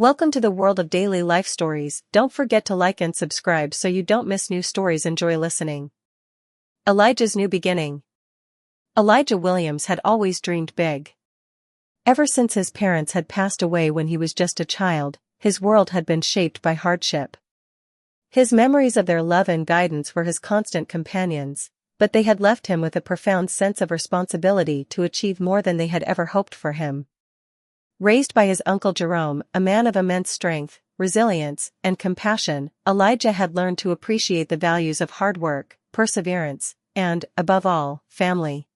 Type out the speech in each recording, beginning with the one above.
Welcome to the world of daily life stories. Don't forget to like and subscribe so you don't miss new stories. Enjoy listening. Elijah's new beginning. Elijah Williams had always dreamed big. Ever since his parents had passed away when he was just a child, his world had been shaped by hardship. His memories of their love and guidance were his constant companions, but they had left him with a profound sense of responsibility to achieve more than they had ever hoped for him. Raised by his uncle Jerome, a man of immense strength, resilience, and compassion, Elijah had learned to appreciate the values of hard work, perseverance, and, above all, family.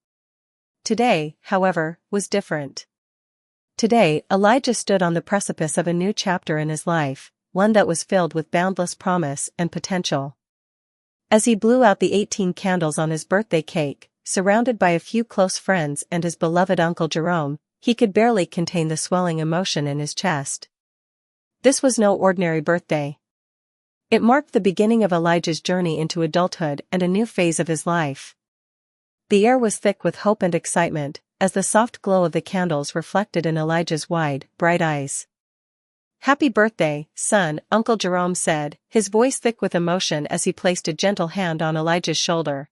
Today, however, was different. Today, Elijah stood on the precipice of a new chapter in his life, one that was filled with boundless promise and potential. As he blew out the 18 candles on his birthday cake, surrounded by a few close friends and his beloved Uncle Jerome, he could barely contain the swelling emotion in his chest. This was no ordinary birthday. It marked the beginning of Elijah's journey into adulthood and a new phase of his life. The air was thick with hope and excitement, as the soft glow of the candles reflected in Elijah's wide, bright eyes. "Happy birthday, son," Uncle Jerome said, his voice thick with emotion as he placed a gentle hand on Elijah's shoulder.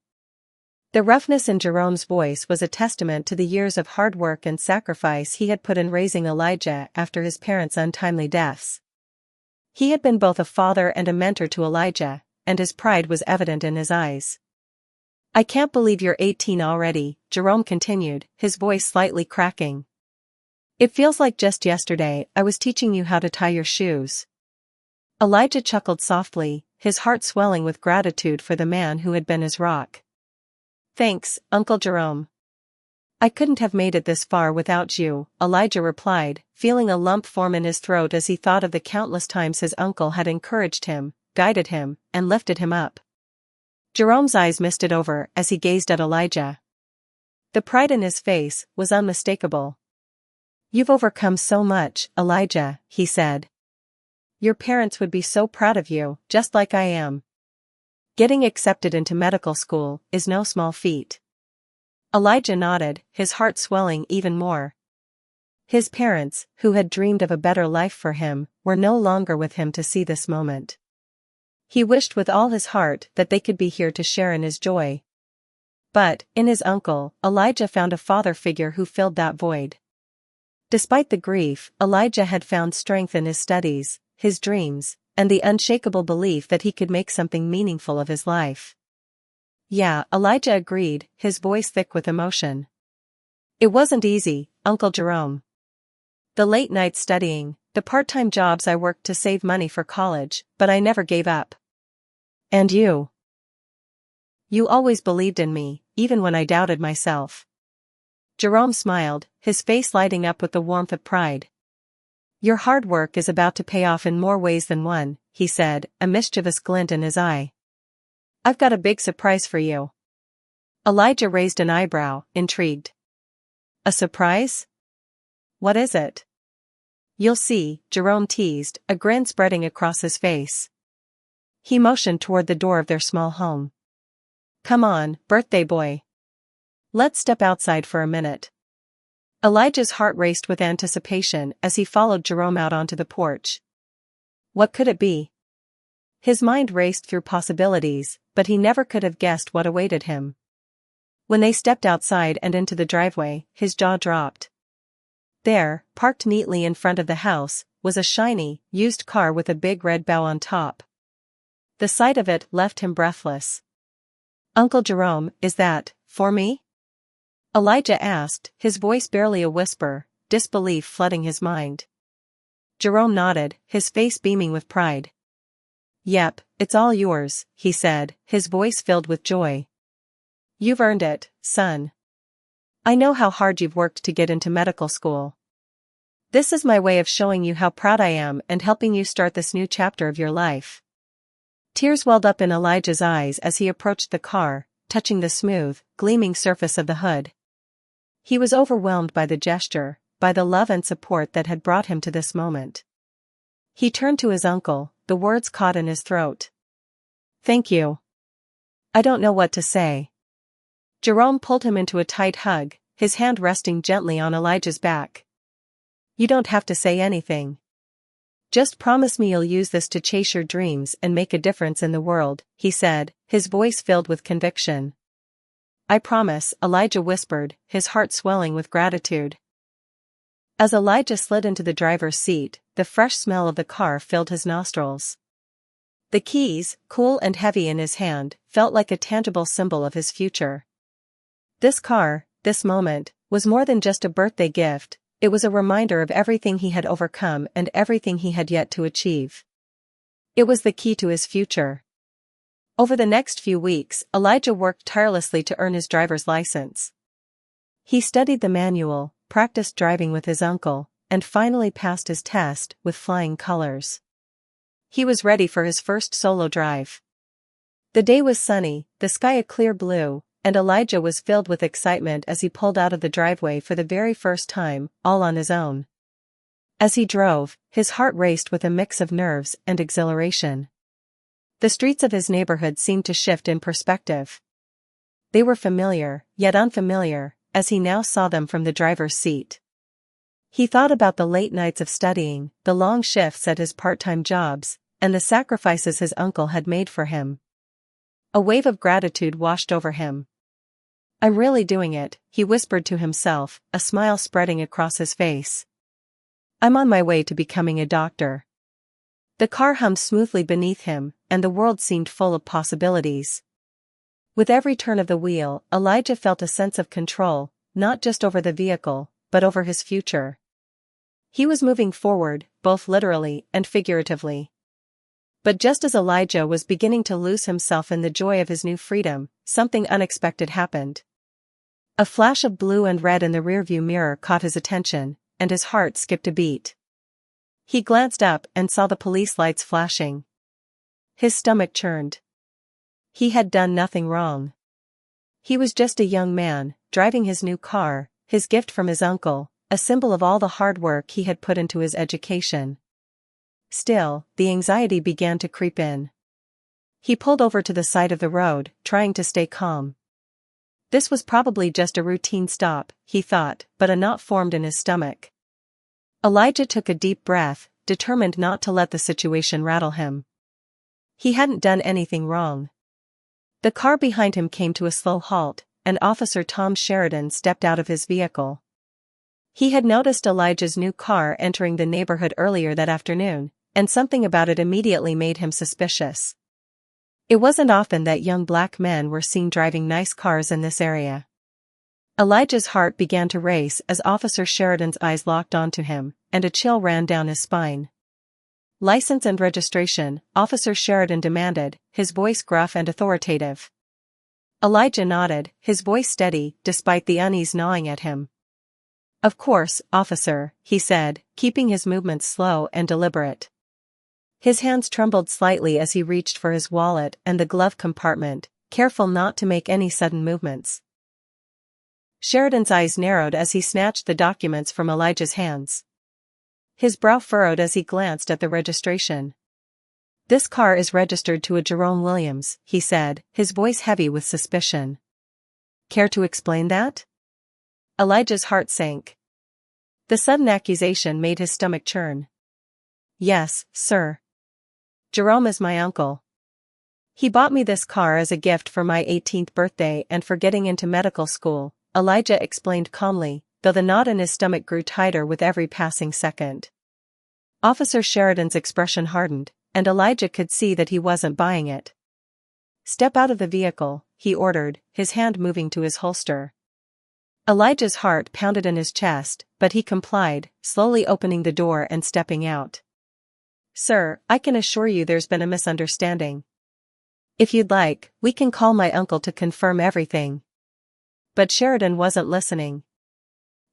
The roughness in Jerome's voice was a testament to the years of hard work and sacrifice he had put in raising Elijah after his parents' untimely deaths. He had been both a father and a mentor to Elijah, and his pride was evident in his eyes. "I can't believe you're 18 already," Jerome continued, his voice slightly cracking. "It feels like just yesterday I was teaching you how to tie your shoes." Elijah chuckled softly, his heart swelling with gratitude for the man who had been his rock. "Thanks, Uncle Jerome. I couldn't have made it this far without you," Elijah replied, feeling a lump form in his throat as he thought of the countless times his uncle had encouraged him, guided him, and lifted him up. Jerome's eyes misted over as he gazed at Elijah. The pride in his face was unmistakable. "You've overcome so much, Elijah," he said. "Your parents would be so proud of you, just like I am. Getting accepted into medical school is no small feat." Elijah nodded, his heart swelling even more. His parents, who had dreamed of a better life for him, were no longer with him to see this moment. He wished with all his heart that they could be here to share in his joy. But, in his uncle, Elijah found a father figure who filled that void. Despite the grief, Elijah had found strength in his studies, his dreams, and the unshakable belief that he could make something meaningful of his life. "Yeah," Elijah agreed, his voice thick with emotion. "It wasn't easy, Uncle Jerome. The late nights studying, the part-time jobs I worked to save money for college, but I never gave up. And you? You always believed in me, even when I doubted myself." Jerome smiled, his face lighting up with the warmth of pride. "Your hard work is about to pay off in more ways than one," he said, a mischievous glint in his eye. "I've got a big surprise for you." Elijah raised an eyebrow, intrigued. "A surprise? What is it?" "You'll see," Jerome teased, a grin spreading across his face. He motioned toward the door of their small home. "Come on, birthday boy. Let's step outside for a minute." Elijah's heart raced with anticipation as he followed Jerome out onto the porch. What could it be? His mind raced through possibilities, but he never could have guessed what awaited him. When they stepped outside and into the driveway, his jaw dropped. There, parked neatly in front of the house, was a shiny, used car with a big red bow on top. The sight of it left him breathless. "Uncle Jerome, is that for me?" Elijah asked, his voice barely a whisper, disbelief flooding his mind. Jerome nodded, his face beaming with pride. "Yep, it's all yours," he said, his voice filled with joy. "You've earned it, son. I know how hard you've worked to get into medical school. This is my way of showing you how proud I am and helping you start this new chapter of your life." Tears welled up in Elijah's eyes as he approached the car, touching the smooth, gleaming surface of the hood. He was overwhelmed by the gesture, by the love and support that had brought him to this moment. He turned to his uncle, the words caught in his throat. "Thank you. I don't know what to say." Jerome pulled him into a tight hug, his hand resting gently on Elijah's back. "You don't have to say anything. "Just promise me you'll use this to chase your dreams and make a difference in the world," he said, his voice filled with conviction. "I promise," Elijah whispered, his heart swelling with gratitude. As Elijah slid into the driver's seat, the fresh smell of the car filled his nostrils. The keys, cool and heavy in his hand, felt like a tangible symbol of his future. This car, this moment, was more than just a birthday gift. It was a reminder of everything he had overcome and everything he had yet to achieve. It was the key to his future. Over the next few weeks, Elijah worked tirelessly to earn his driver's license. He studied the manual, practiced driving with his uncle, and finally passed his test with flying colors. He was ready for his first solo drive. The day was sunny, the sky a clear blue, and Elijah was filled with excitement as he pulled out of the driveway for the very first time, all on his own. As he drove, his heart raced with a mix of nerves and exhilaration. The streets of his neighborhood seemed to shift in perspective. They were familiar, yet unfamiliar, as he now saw them from the driver's seat. He thought about the late nights of studying, the long shifts at his part-time jobs, and the sacrifices his uncle had made for him. A wave of gratitude washed over him. "I'm really doing it," he whispered to himself, a smile spreading across his face. "I'm on my way to becoming a doctor." The car hummed smoothly beneath him, and the world seemed full of possibilities. With every turn of the wheel, Elijah felt a sense of control, not just over the vehicle, but over his future. He was moving forward, both literally and figuratively. But just as Elijah was beginning to lose himself in the joy of his new freedom, something unexpected happened. A flash of blue and red in the rearview mirror caught his attention, and his heart skipped a beat. He glanced up and saw the police lights flashing. His stomach churned. He had done nothing wrong. He was just a young man, driving his new car, his gift from his uncle, a symbol of all the hard work he had put into his education. Still, the anxiety began to creep in. He pulled over to the side of the road, trying to stay calm. This was probably just a routine stop, he thought, but a knot formed in his stomach. Elijah took a deep breath, determined not to let the situation rattle him. He hadn't done anything wrong. The car behind him came to a slow halt, and Officer Tom Sheridan stepped out of his vehicle. He had noticed Elijah's new car entering the neighborhood earlier that afternoon, and something about it immediately made him suspicious. It wasn't often that young black men were seen driving nice cars in this area. Elijah's heart began to race as Officer Sheridan's eyes locked onto him, and a chill ran down his spine. "License and registration," Officer Sheridan demanded, his voice gruff and authoritative. Elijah nodded, his voice steady, despite the unease gnawing at him. "Of course, officer," he said, keeping his movements slow and deliberate. His hands trembled slightly as he reached for his wallet and the glove compartment, careful not to make any sudden movements. Sheridan's eyes narrowed as he snatched the documents from Elijah's hands. His brow furrowed as he glanced at the registration. "This car is registered to a Jerome Williams," he said, his voice heavy with suspicion. "Care to explain that?" Elijah's heart sank. The sudden accusation made his stomach churn. "Yes, sir. Jerome is my uncle. He bought me this car as a gift for my 18th birthday and for getting into medical school," Elijah explained calmly, though the knot in his stomach grew tighter with every passing second. Officer Sheridan's expression hardened, and Elijah could see that he wasn't buying it. "Step out of the vehicle," he ordered, his hand moving to his holster. Elijah's heart pounded in his chest, but he complied, slowly opening the door and stepping out. "Sir, I can assure you there's been a misunderstanding. If you'd like, we can call my uncle to confirm everything." But Sheridan wasn't listening.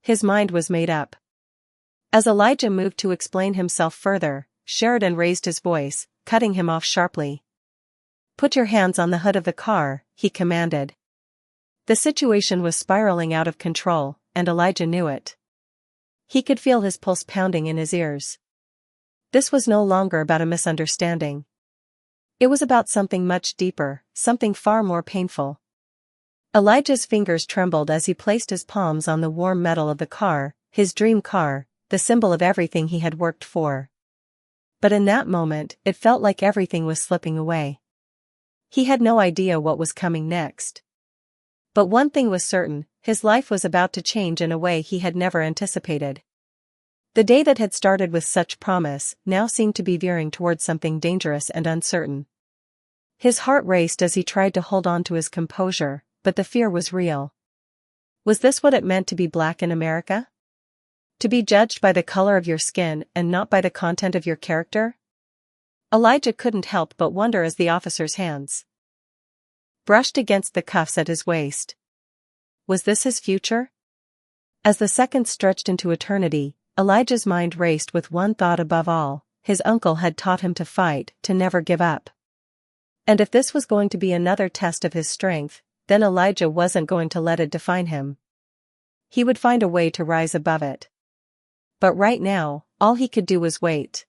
His mind was made up. As Elijah moved to explain himself further, Sheridan raised his voice, cutting him off sharply. "Put your hands on the hood of the car," he commanded. The situation was spiraling out of control, and Elijah knew it. He could feel his pulse pounding in his ears. This was no longer about a misunderstanding. It was about something much deeper, something far more painful. Elijah's fingers trembled as he placed his palms on the warm metal of the car, his dream car, the symbol of everything he had worked for. But in that moment, it felt like everything was slipping away. He had no idea what was coming next. But one thing was certain, his life was about to change in a way he had never anticipated. The day that had started with such promise now seemed to be veering towards something dangerous and uncertain. His heart raced as he tried to hold on to his composure, but the fear was real. Was this what it meant to be black in America? To be judged by the color of your skin and not by the content of your character? Elijah couldn't help but wonder as the officer's hands brushed against the cuffs at his waist. Was this his future? As the seconds stretched into eternity, Elijah's mind raced with one thought above all: his uncle had taught him to fight, to never give up. And if this was going to be another test of his strength, then Elijah wasn't going to let it define him. He would find a way to rise above it. But right now, all he could do was wait.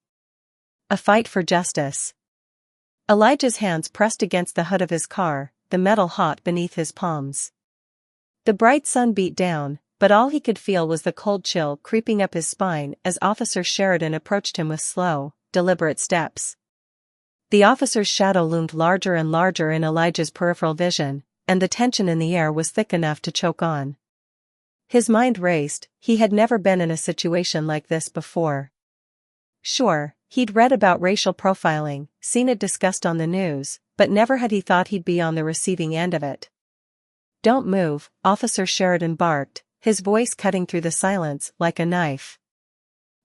A fight for justice. Elijah's hands pressed against the hood of his car, the metal hot beneath his palms. The bright sun beat down, but all he could feel was the cold chill creeping up his spine as Officer Sheridan approached him with slow, deliberate steps. The officer's shadow loomed larger and larger in Elijah's peripheral vision, and the tension in the air was thick enough to choke on. His mind raced. He had never been in a situation like this before. Sure, he'd read about racial profiling, seen it discussed on the news, but never had he thought he'd be on the receiving end of it. "Don't move," Officer Sheridan barked, his voice cutting through the silence like a knife.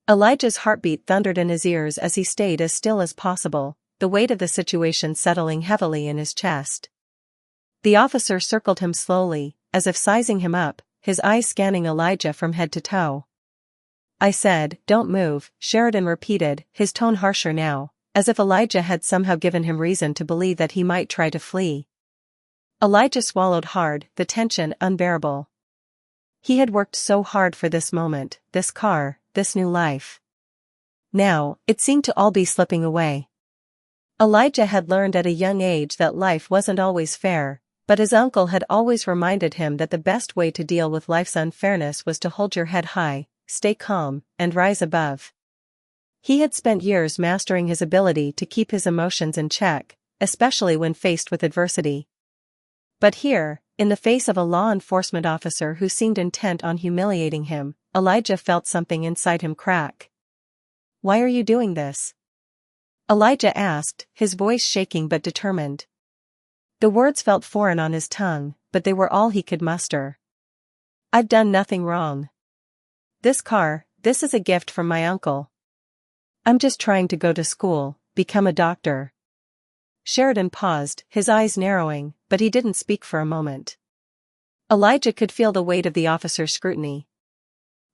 Elijah's heartbeat thundered in his ears as he stayed as still as possible, the weight of the situation settling heavily in his chest. The officer circled him slowly, as if sizing him up, his eyes scanning Elijah from head to toe. "I said, don't move," Sheridan repeated, his tone harsher now, as if Elijah had somehow given him reason to believe that he might try to flee. Elijah swallowed hard, the tension unbearable. He had worked so hard for this moment, this car, this new life. Now, it seemed to all be slipping away. Elijah had learned at a young age that life wasn't always fair, but his uncle had always reminded him that the best way to deal with life's unfairness was to hold your head high, stay calm, and rise above. He had spent years mastering his ability to keep his emotions in check, especially when faced with adversity. But here, in the face of a law enforcement officer who seemed intent on humiliating him, Elijah felt something inside him crack. "Why are you doing this?" Elijah asked, his voice shaking but determined. The words felt foreign on his tongue, but they were all he could muster. "I've done nothing wrong. This car, this is a gift from my uncle. I'm just trying to go to school, become a doctor." Sheridan paused, his eyes narrowing, but he didn't speak for a moment. Elijah could feel the weight of the officer's scrutiny.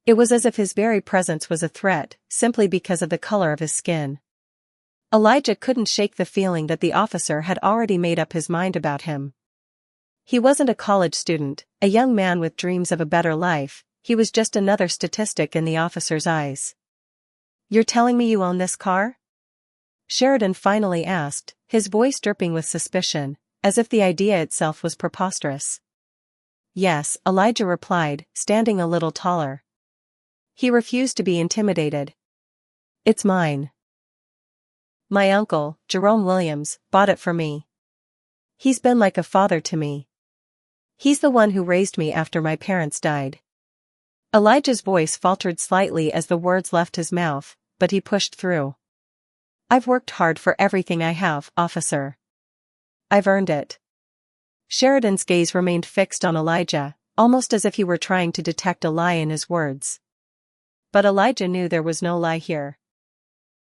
It was as if his very presence was a threat, simply because of the color of his skin. Elijah couldn't shake the feeling that the officer had already made up his mind about him. He wasn't a college student, a young man with dreams of a better life, he was just another statistic in the officer's eyes. "You're telling me you own this car?" Sheridan finally asked, his voice dripping with suspicion, as if the idea itself was preposterous. "Yes," Elijah replied, standing a little taller. He refused to be intimidated. "It's mine. My uncle, Jerome Williams, bought it for me. He's been like a father to me. He's the one who raised me after my parents died." Elijah's voice faltered slightly as the words left his mouth, but he pushed through. "I've worked hard for everything I have, officer. I've earned it." Sheridan's gaze remained fixed on Elijah, almost as if he were trying to detect a lie in his words. But Elijah knew there was no lie here.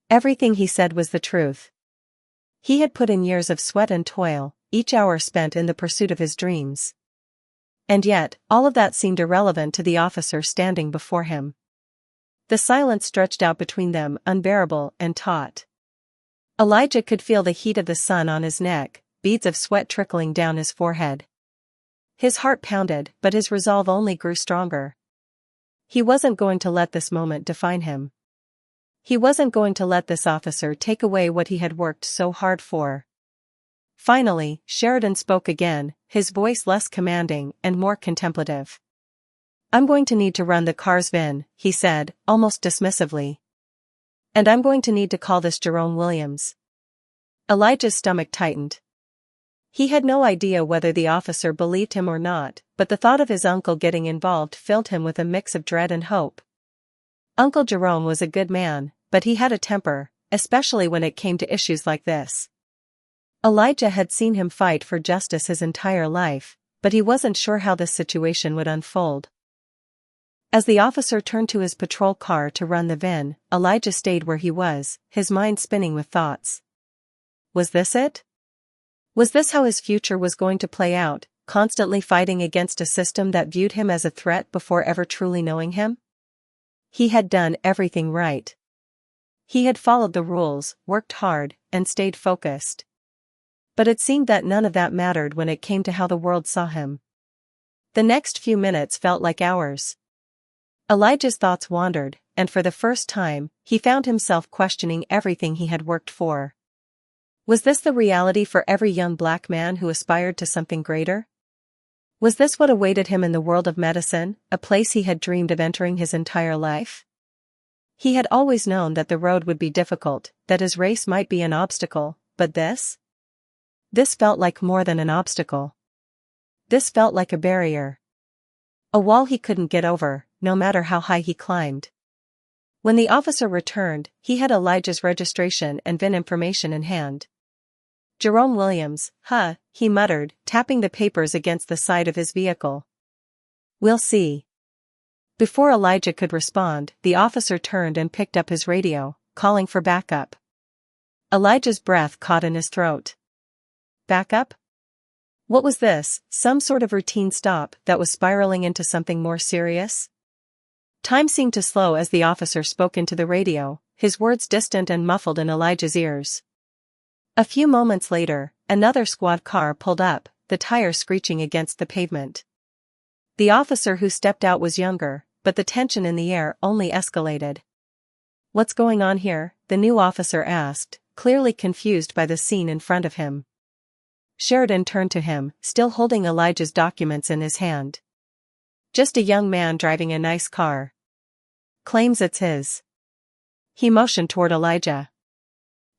Everything he said was the truth. He had put in years of sweat and toil, each hour spent in the pursuit of his dreams. And yet, all of that seemed irrelevant to the officer standing before him. The silence stretched out between them, unbearable and taut. Elijah could feel the heat of the sun on his neck, beads of sweat trickling down his forehead. His heart pounded, but his resolve only grew stronger. He wasn't going to let this moment define him. He wasn't going to let this officer take away what he had worked so hard for. Finally, Sheridan spoke again, his voice less commanding and more contemplative. "I'm going to need to run the car's VIN," he said, almost dismissively. And I'm going to need to call this Jerome Williams. Elijah's stomach tightened. He had no idea whether the officer believed him or not, but the thought of his uncle getting involved filled him with a mix of dread and hope. Uncle Jerome was a good man, but he had a temper, especially when it came to issues like this. Elijah had seen him fight for justice his entire life, but he wasn't sure how this situation would unfold. As the officer turned to his patrol car to run the VIN, Elijah stayed where he was, his mind spinning with thoughts. Was this it? Was this how his future was going to play out, constantly fighting against a system that viewed him as a threat before ever truly knowing him? He had done everything right. He had followed the rules, worked hard, and stayed focused. But it seemed that none of that mattered when it came to how the world saw him. The next few minutes felt like hours. Elijah's thoughts wandered, and for the first time, he found himself questioning everything he had worked for. Was this the reality for every young black man who aspired to something greater? Was this what awaited him in the world of medicine, a place he had dreamed of entering his entire life? He had always known that the road would be difficult, that his race might be an obstacle, but this? This felt like more than an obstacle. This felt like a barrier. A wall he couldn't get over, no matter how high he climbed. When the officer returned, he had Elijah's registration and VIN information in hand. Jerome Williams, he muttered, tapping the papers against the side of his vehicle. We'll see. Before Elijah could respond, the officer turned and picked up his radio, calling for backup. Elijah's breath caught in his throat. Backup? What was this, some sort of routine stop that was spiraling into something more serious? Time seemed to slow as the officer spoke into the radio, his words distant and muffled in Elijah's ears. A few moments later, another squad car pulled up, the tires screeching against the pavement. The officer who stepped out was younger, but the tension in the air only escalated. What's going on here? The new officer asked, clearly confused by the scene in front of him. Sheridan turned to him, still holding Elijah's documents in his hand. Just a young man driving a nice car. Claims it's his. He motioned toward Elijah.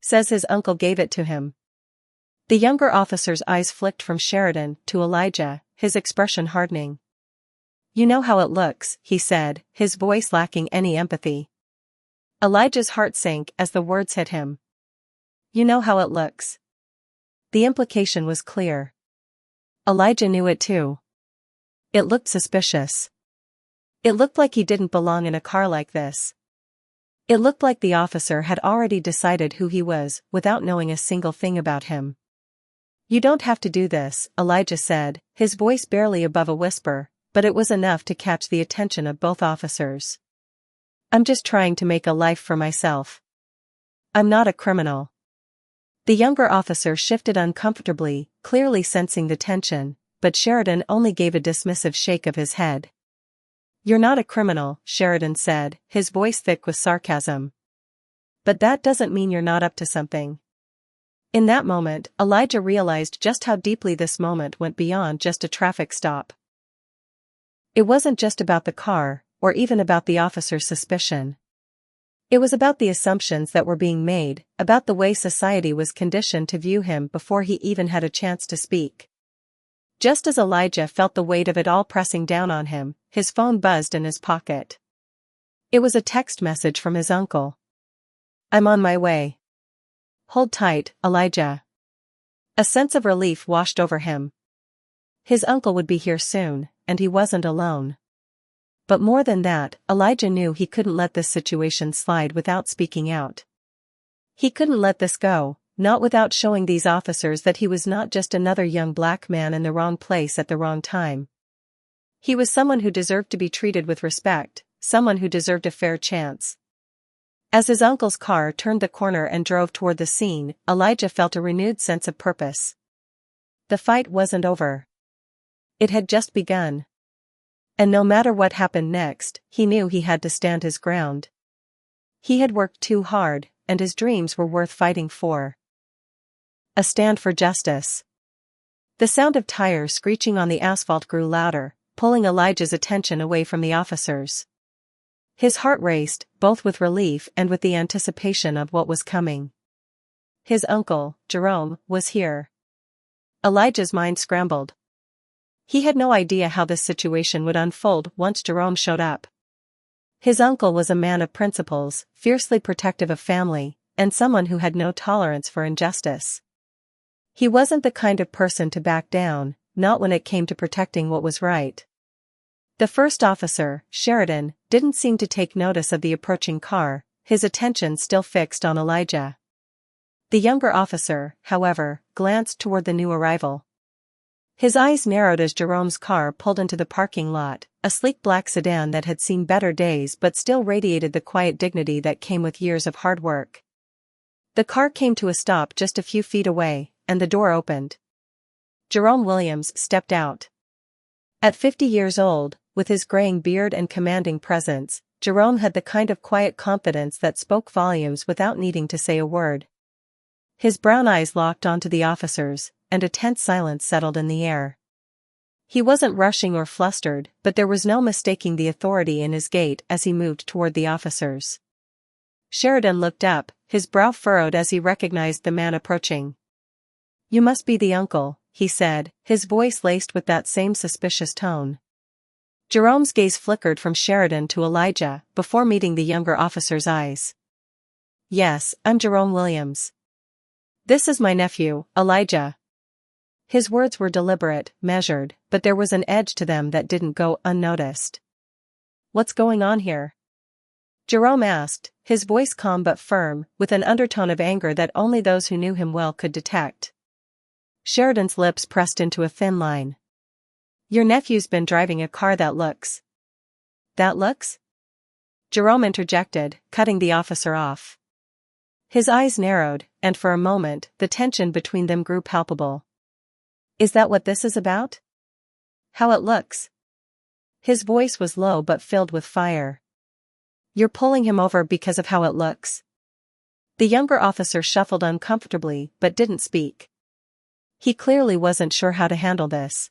Says his uncle gave it to him. The younger officer's eyes flicked from Sheridan to Elijah, his expression hardening. You know how it looks, he said, his voice lacking any empathy. Elijah's heart sank as the words hit him. You know how it looks. The implication was clear. Elijah knew it too. It looked suspicious. It looked like he didn't belong in a car like this. It looked like the officer had already decided who he was, without knowing a single thing about him. You don't have to do this, Elijah said, his voice barely above a whisper, but it was enough to catch the attention of both officers. I'm just trying to make a life for myself. I'm not a criminal. The younger officer shifted uncomfortably, clearly sensing the tension, but Sheridan only gave a dismissive shake of his head. You're not a criminal, Sheridan said, his voice thick with sarcasm. But that doesn't mean you're not up to something. In that moment, Elijah realized just how deeply this moment went beyond just a traffic stop. It wasn't just about the car, or even about the officer's suspicion. It was about the assumptions that were being made, about the way society was conditioned to view him before he even had a chance to speak. Just as Elijah felt the weight of it all pressing down on him, his phone buzzed in his pocket. It was a text message from his uncle. I'm on my way. Hold tight, Elijah. A sense of relief washed over him. His uncle would be here soon, and he wasn't alone. But more than that, Elijah knew he couldn't let this situation slide without speaking out. He couldn't let this go, not without showing these officers that he was not just another young black man in the wrong place at the wrong time. He was someone who deserved to be treated with respect, someone who deserved a fair chance. As his uncle's car turned the corner and drove toward the scene, Elijah felt a renewed sense of purpose. The fight wasn't over. It had just begun. And no matter what happened next, he knew he had to stand his ground. He had worked too hard, and his dreams were worth fighting for. A stand for justice. The sound of tires screeching on the asphalt grew louder, pulling Elijah's attention away from the officers. His heart raced, both with relief and with the anticipation of what was coming. His uncle, Jerome, was here. Elijah's mind scrambled. He had no idea how this situation would unfold once Jerome showed up. His uncle was a man of principles, fiercely protective of family, and someone who had no tolerance for injustice. He wasn't the kind of person to back down, not when it came to protecting what was right. The first officer, Sheridan, didn't seem to take notice of the approaching car, his attention still fixed on Elijah. The younger officer, however, glanced toward the new arrival. His eyes narrowed as Jerome's car pulled into the parking lot, a sleek black sedan that had seen better days but still radiated the quiet dignity that came with years of hard work. The car came to a stop just a few feet away, and the door opened. Jerome Williams stepped out. At 50 years old, with his graying beard and commanding presence, Jerome had the kind of quiet confidence that spoke volumes without needing to say a word. His brown eyes locked onto the officers, and a tense silence settled in the air. He wasn't rushing or flustered, but there was no mistaking the authority in his gait as he moved toward the officers. Sheridan looked up, his brow furrowed as he recognized the man approaching. "You must be the uncle," he said, his voice laced with that same suspicious tone. Jerome's gaze flickered from Sheridan to Elijah, before meeting the younger officer's eyes. "Yes, I'm Jerome Williams. This is my nephew, Elijah." His words were deliberate, measured, but there was an edge to them that didn't go unnoticed. "What's going on here?" Jerome asked, his voice calm but firm, with an undertone of anger that only those who knew him well could detect. Sheridan's lips pressed into a thin line. "Your nephew's been driving a car that looks..." "That looks?" Jerome interjected, cutting the officer off. His eyes narrowed, and for a moment, the tension between them grew palpable. "Is that what this is about? How it looks?" His voice was low but filled with fire. "You're pulling him over because of how it looks?" The younger officer shuffled uncomfortably but didn't speak. He clearly wasn't sure how to handle this.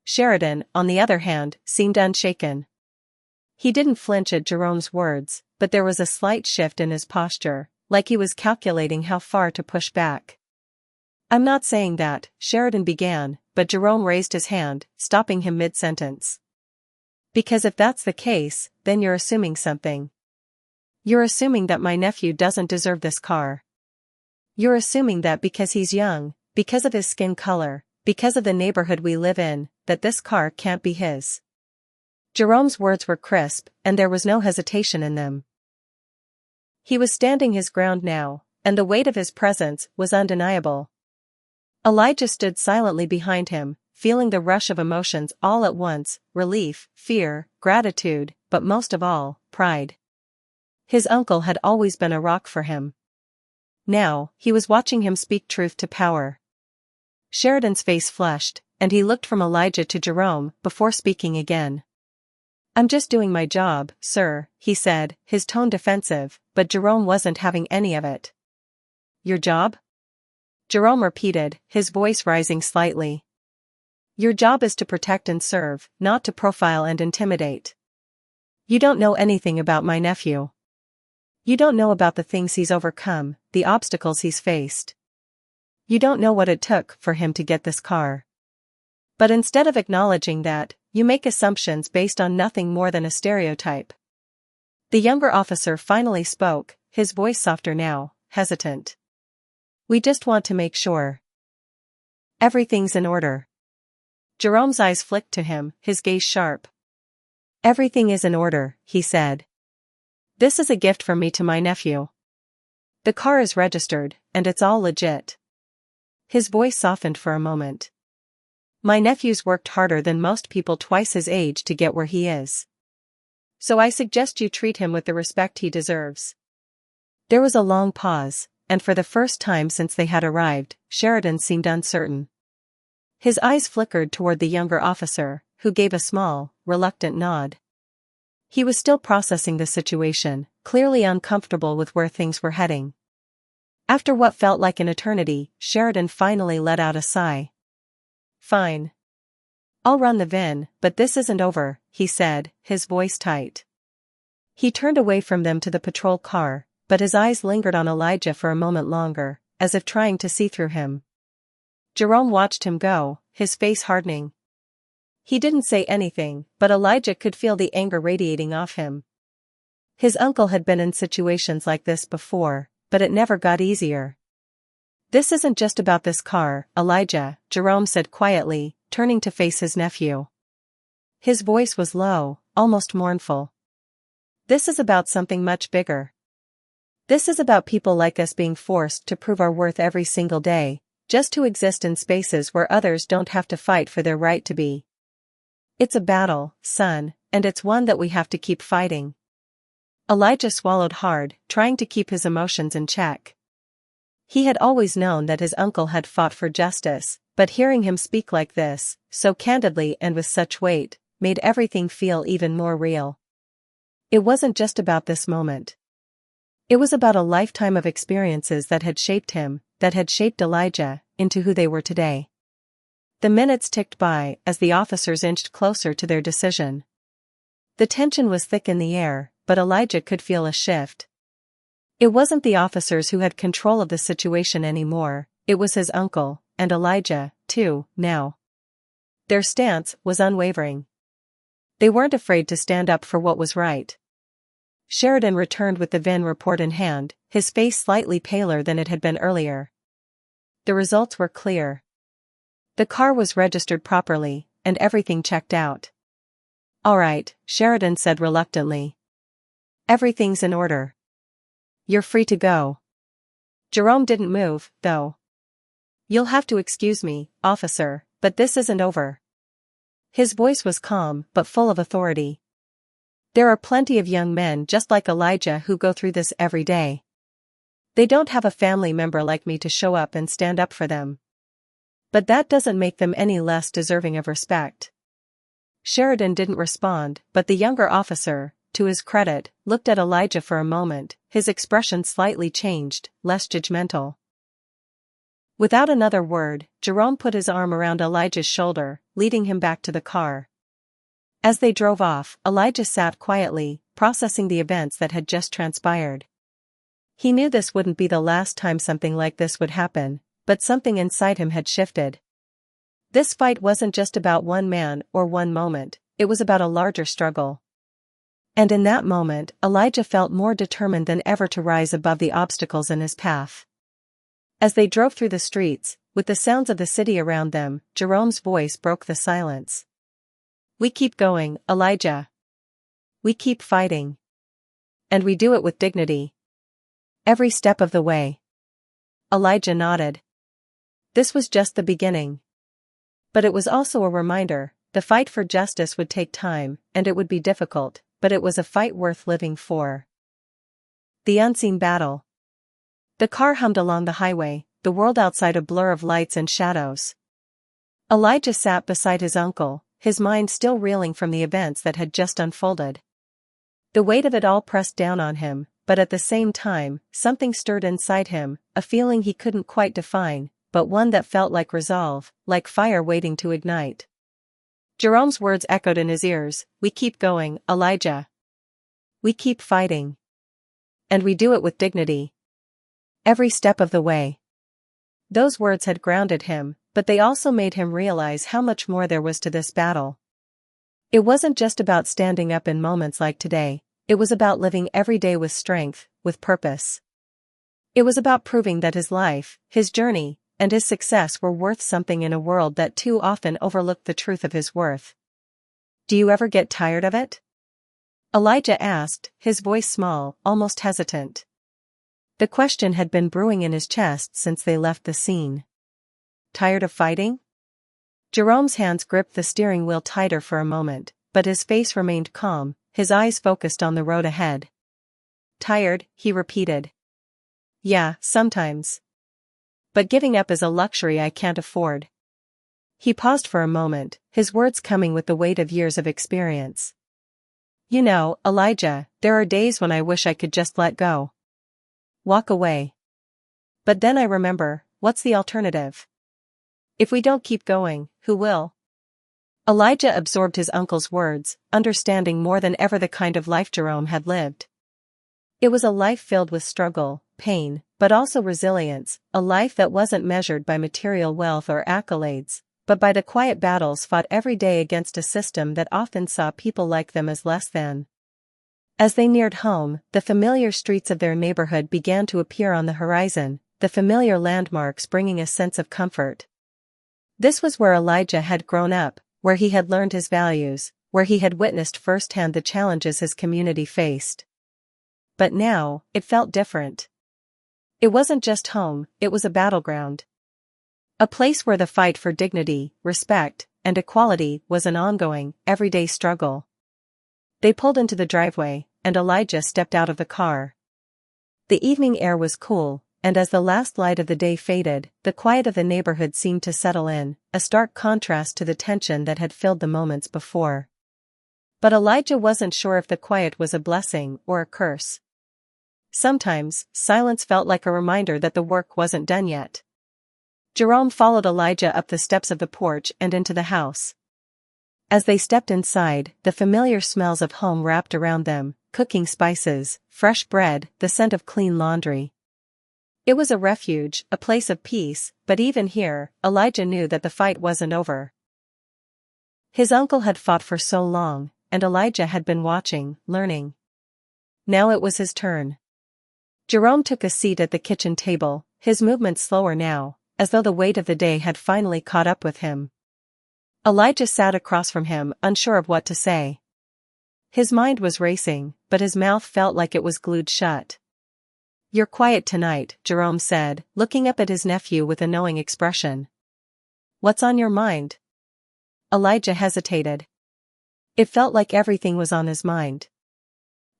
Sheridan, on the other hand, seemed unshaken. He didn't flinch at Jerome's words, but there was a slight shift in his posture, like he was calculating how far to push back. "I'm not saying that," Sheridan began, but Jerome raised his hand, stopping him mid-sentence. "Because if that's the case, then you're assuming something. You're assuming that my nephew doesn't deserve this car. You're assuming that because he's young, because of his skin color, because of the neighborhood we live in, that this car can't be his." Jerome's words were crisp, and there was no hesitation in them. He was standing his ground now, and the weight of his presence was undeniable. Elijah stood silently behind him, feeling the rush of emotions all at once, relief, fear, gratitude, but most of all, pride. His uncle had always been a rock for him. Now, he was watching him speak truth to power. Sheridan's face flushed, and he looked from Elijah to Jerome before speaking again. "I'm just doing my job, sir," he said, his tone defensive, but Jerome wasn't having any of it. "Your job?" Jerome repeated, his voice rising slightly. "Your job is to protect and serve, not to profile and intimidate. You don't know anything about my nephew. You don't know about the things he's overcome, the obstacles he's faced. You don't know what it took for him to get this car. But instead of acknowledging that, you make assumptions based on nothing more than a stereotype." The younger officer finally spoke, his voice softer now, hesitant. "We just want to make sure everything's in order." Jerome's eyes flicked to him, his gaze sharp. "Everything is in order," he said. "This is a gift from me to my nephew. The car is registered, and it's all legit." His voice softened for a moment. "My nephew's worked harder than most people twice his age to get where he is. So I suggest you treat him with the respect he deserves." There was a long pause, and for the first time since they had arrived, Sheridan seemed uncertain. His eyes flickered toward the younger officer, who gave a small, reluctant nod. He was still processing the situation, clearly uncomfortable with where things were heading. After what felt like an eternity, Sheridan finally let out a sigh. "Fine. I'll run the VIN, but this isn't over," he said, his voice tight. He turned away from them to the patrol car, but his eyes lingered on Elijah for a moment longer, as if trying to see through him. Jerome watched him go, his face hardening. He didn't say anything, but Elijah could feel the anger radiating off him. His uncle had been in situations like this before, but it never got easier. "This isn't just about this car, Elijah," Jerome said quietly, turning to face his nephew. His voice was low, almost mournful. "This is about something much bigger. This is about people like us being forced to prove our worth every single day, just to exist in spaces where others don't have to fight for their right to be. It's a battle, son, and it's one that we have to keep fighting." Elijah swallowed hard, trying to keep his emotions in check. He had always known that his uncle had fought for justice, but hearing him speak like this, so candidly and with such weight, made everything feel even more real. It wasn't just about this moment. It was about a lifetime of experiences that had shaped him, that had shaped Elijah, into who they were today. The minutes ticked by as the officers inched closer to their decision. The tension was thick in the air, but Elijah could feel a shift. It wasn't the officers who had control of the situation anymore, it was his uncle, and Elijah, too, now. Their stance was unwavering. They weren't afraid to stand up for what was right. Sheridan returned with the VIN report in hand, his face slightly paler than it had been earlier. The results were clear. The car was registered properly, and everything checked out. "All right," Sheridan said reluctantly. "Everything's in order. You're free to go." Jerome didn't move, though. "You'll have to excuse me, officer, but this isn't over." His voice was calm, but full of authority. "There are plenty of young men just like Elijah who go through this every day. They don't have a family member like me to show up and stand up for them. But that doesn't make them any less deserving of respect." Sheridan didn't respond, but the younger officer, to his credit, looked at Elijah for a moment, his expression slightly changed, less judgmental. Without another word, Jerome put his arm around Elijah's shoulder, leading him back to the car. As they drove off, Elijah sat quietly, processing the events that had just transpired. He knew this wouldn't be the last time something like this would happen, but something inside him had shifted. This fight wasn't just about one man or one moment, it was about a larger struggle. And in that moment, Elijah felt more determined than ever to rise above the obstacles in his path. As they drove through the streets, with the sounds of the city around them, Jerome's voice broke the silence. "We keep going, Elijah. We keep fighting. And we do it with dignity. Every step of the way." Elijah nodded. This was just the beginning. But it was also a reminder, the fight for justice would take time, and it would be difficult, but it was a fight worth living for. The unseen battle. The car hummed along the highway, the world outside a blur of lights and shadows. Elijah sat beside his uncle, his mind still reeling from the events that had just unfolded. The weight of it all pressed down on him, but at the same time, something stirred inside him, a feeling he couldn't quite define, but one that felt like resolve, like fire waiting to ignite. Jerome's words echoed in his ears, "We keep going, Elijah. We keep fighting. And we do it with dignity. Every step of the way." Those words had grounded him, but they also made him realize how much more there was to this battle. It wasn't just about standing up in moments like today, it was about living every day with strength, with purpose. It was about proving that his life, his journey, and his success were worth something in a world that too often overlooked the truth of his worth. "Do you ever get tired of it?" Elijah asked, his voice small, almost hesitant. The question had been brewing in his chest since they left the scene. "Tired of fighting?" Jerome's hands gripped the steering wheel tighter for a moment, but his face remained calm, his eyes focused on the road ahead. "Tired," he repeated. "Yeah, sometimes. But giving up is a luxury I can't afford." He paused for a moment, his words coming with the weight of years of experience. "You know, Elijah, there are days when I wish I could just let go. Walk away. But then I remember, what's the alternative? If we don't keep going, who will? Elijah absorbed his uncle's words, understanding more than ever the kind of life Jerome had lived. It was a life filled with struggle, pain, but also resilience, a life that wasn't measured by material wealth or accolades, but by the quiet battles fought every day against a system that often saw people like them as less than. As they neared home, the familiar streets of their neighborhood began to appear on the horizon, the familiar landmarks bringing a sense of comfort. This was where Elijah had grown up, where he had learned his values, where he had witnessed firsthand the challenges his community faced. But now, it felt different. It wasn't just home, it was a battleground. A place where the fight for dignity, respect, and equality was an ongoing, everyday struggle. They pulled into the driveway, and Elijah stepped out of the car. The evening air was cool, and as the last light of the day faded, the quiet of the neighborhood seemed to settle in, a stark contrast to the tension that had filled the moments before. But Elijah wasn't sure if the quiet was a blessing or a curse. Sometimes, silence felt like a reminder that the work wasn't done yet. Jerome followed Elijah up the steps of the porch and into the house. As they stepped inside, the familiar smells of home wrapped around them, cooking spices, fresh bread, the scent of clean laundry. It was a refuge, a place of peace, but even here, Elijah knew that the fight wasn't over. His uncle had fought for so long, and Elijah had been watching, learning. Now it was his turn. Jerome took a seat at the kitchen table, his movements slower now, as though the weight of the day had finally caught up with him. Elijah sat across from him, unsure of what to say. His mind was racing, but his mouth felt like it was glued shut. "You're quiet tonight," Jerome said, looking up at his nephew with a knowing expression. "What's on your mind?" Elijah hesitated. It felt like everything was on his mind.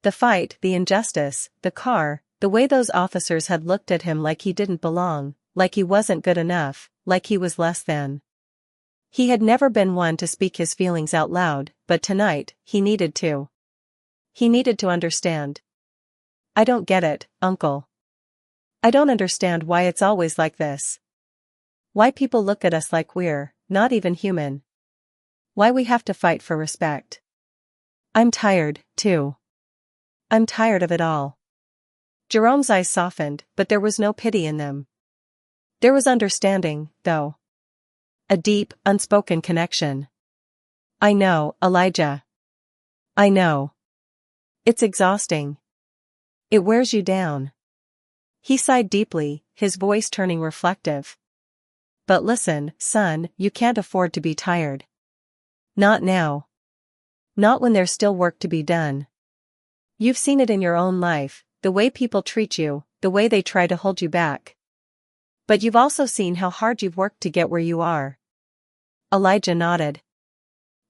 The fight, the injustice, the car, the way those officers had looked at him like he didn't belong, like he wasn't good enough, like he was less than. He had never been one to speak his feelings out loud, but tonight, he needed to. He needed to understand. "I don't get it, Uncle. I don't understand why it's always like this. Why people look at us like we're not even human. Why we have to fight for respect. I'm tired, too. I'm tired of it all." Jerome's eyes softened, but there was no pity in them. There was understanding, though. A deep, unspoken connection. "I know, Elijah. I know. It's exhausting. It wears you down." He sighed deeply, his voice turning reflective. "But listen, son, you can't afford to be tired. Not now. Not when there's still work to be done. You've seen it in your own life, the way people treat you, the way they try to hold you back. But you've also seen how hard you've worked to get where you are." Elijah nodded.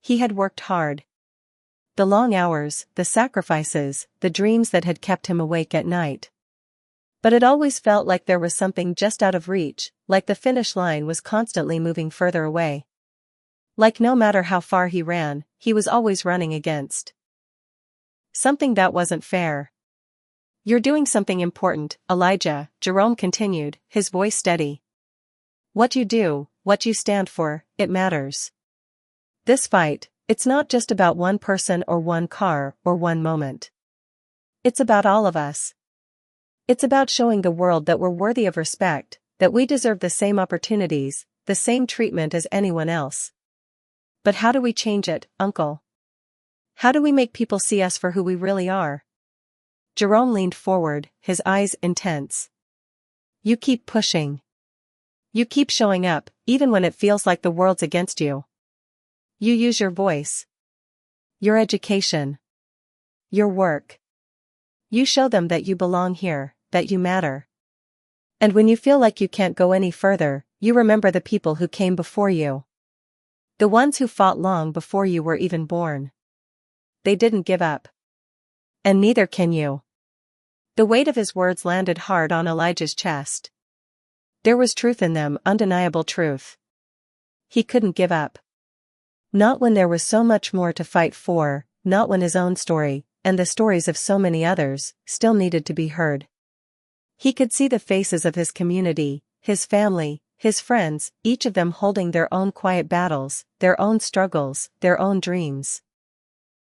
He had worked hard. The long hours, the sacrifices, the dreams that had kept him awake at night. But it always felt like there was something just out of reach, like the finish line was constantly moving further away. Like no matter how far he ran, he was always running against something that wasn't fair. "You're doing something important, Elijah," Jerome continued, his voice steady. "What you do, what you stand for, it matters. This fight, it's not just about one person or one car or one moment. It's about all of us. It's about showing the world that we're worthy of respect, that we deserve the same opportunities, the same treatment as anyone else. But how do we change it, Uncle? How do we make people see us for who we really are?" Jerome leaned forward, his eyes intense. "You keep pushing. You keep showing up, even when it feels like the world's against you. You use your voice. Your education. Your work. You show them that you belong here, that you matter. And when you feel like you can't go any further, you remember the people who came before you. The ones who fought long before you were even born. They didn't give up. And neither can you." The weight of his words landed hard on Elijah's chest. There was truth in them, undeniable truth. He couldn't give up. Not when there was so much more to fight for, not when his own story, and the stories of so many others, still needed to be heard. He could see the faces of his community, his family, His friends, each of them holding their own quiet battles, their own struggles, their own dreams.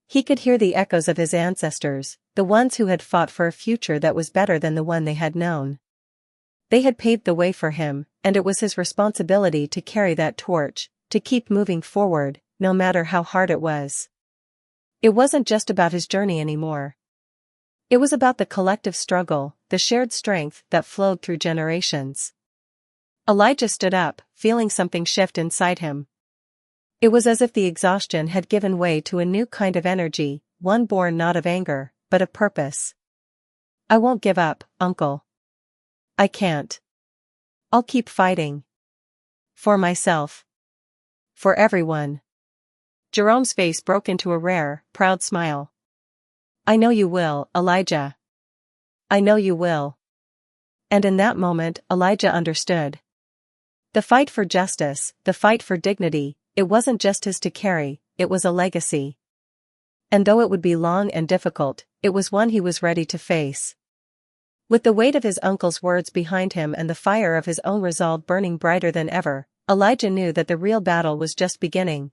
He could hear the echoes of his ancestors, the ones who had fought for a future that was better than the one they had known. They had paved the way for him, and it was his responsibility to carry that torch, to keep moving forward, no matter how hard it was. It wasn't just about his journey anymore. It was about the collective struggle, the shared strength that flowed through generations. Elijah stood up, feeling something shift inside him. It was as if the exhaustion had given way to a new kind of energy, one born not of anger, but of purpose. "I won't give up, Uncle. I can't. I'll keep fighting. For myself. For everyone." Jerome's face broke into a rare, proud smile. "I know you will, Elijah. I know you will." And in that moment, Elijah understood. The fight for justice, the fight for dignity, it wasn't just his to carry, it was a legacy. And though it would be long and difficult, it was one he was ready to face. With the weight of his uncle's words behind him and the fire of his own resolve burning brighter than ever, Elijah knew that the real battle was just beginning.